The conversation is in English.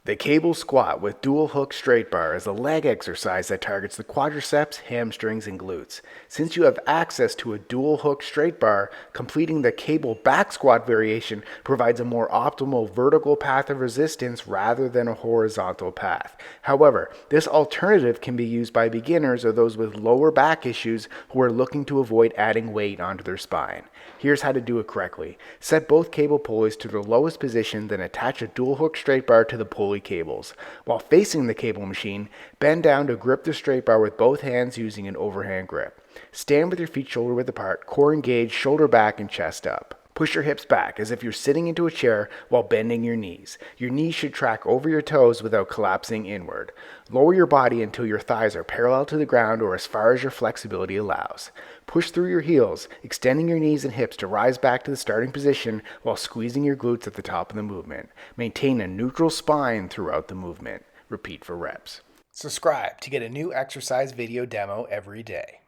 The cable squat with dual hook straight bar is a leg exercise that targets the quadriceps, hamstrings, and glutes. Since you have access to a dual hook straight bar, completing the cable back squat variation provides a more optimal vertical path of resistance rather than a horizontal path. However, this alternative can be used by beginners or those with lower back issues who are looking to avoid adding weight onto their spine. Here's how to do it correctly. Set both cable pulleys to the lowest position, then attach a dual hook straight bar to the pulley cables. While facing the cable machine, bend down to grip the straight bar with both hands using an overhand grip. Stand with your feet shoulder width apart, core engaged, shoulder back, and chest up. Push your hips back as if you're sitting into a chair while bending your knees. Your knees should track over your toes without collapsing inward. Lower your body until your thighs are parallel to the ground or as far as your flexibility allows. Push through your heels, extending your knees and hips to rise back to the starting position while squeezing your glutes at the top of the movement. Maintain a neutral spine throughout the movement. Repeat for reps. Subscribe to get a new exercise video demo every day.